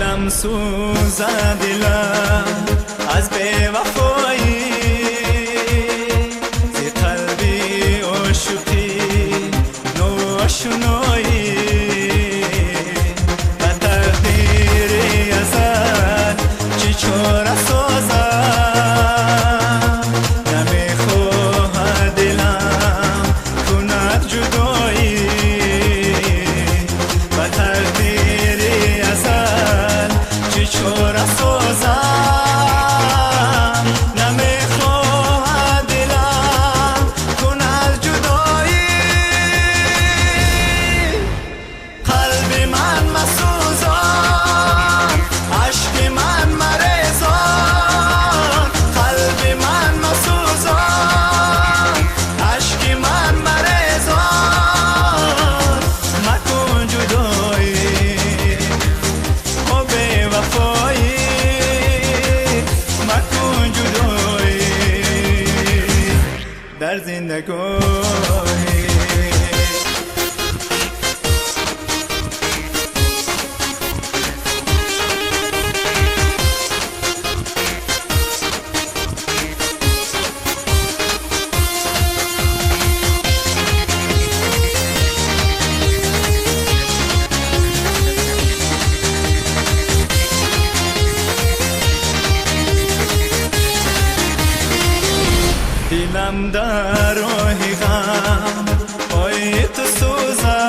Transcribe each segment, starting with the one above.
دلم سوزد دلم از بی‌وفایی زی قلبی عاشقی ناشنایی و تقدیری ازل چی چاره سازم نمیخواهد دلم کند جدایی و تقدیری ازل چی چاره سازم در زندگانی دلم در راه غم پای تو سوزد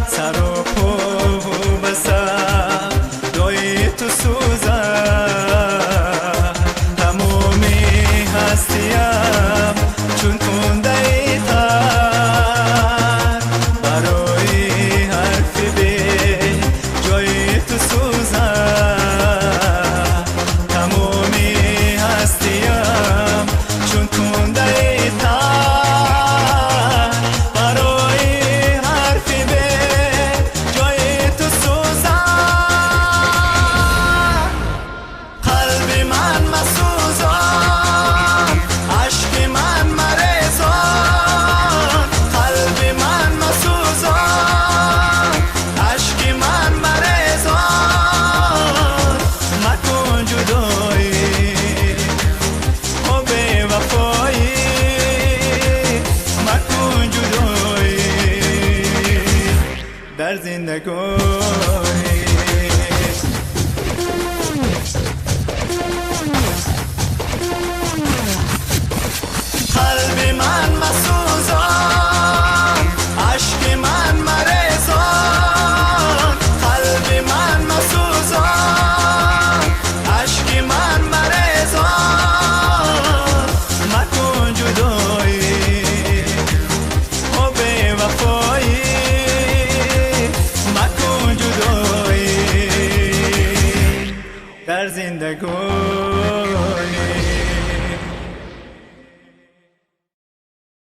سر و پا و بسر جای تو سوزد تمامی هستیم چون کنده تر برای حرف به جای تو سوزد تمامی هستیم در زندگانی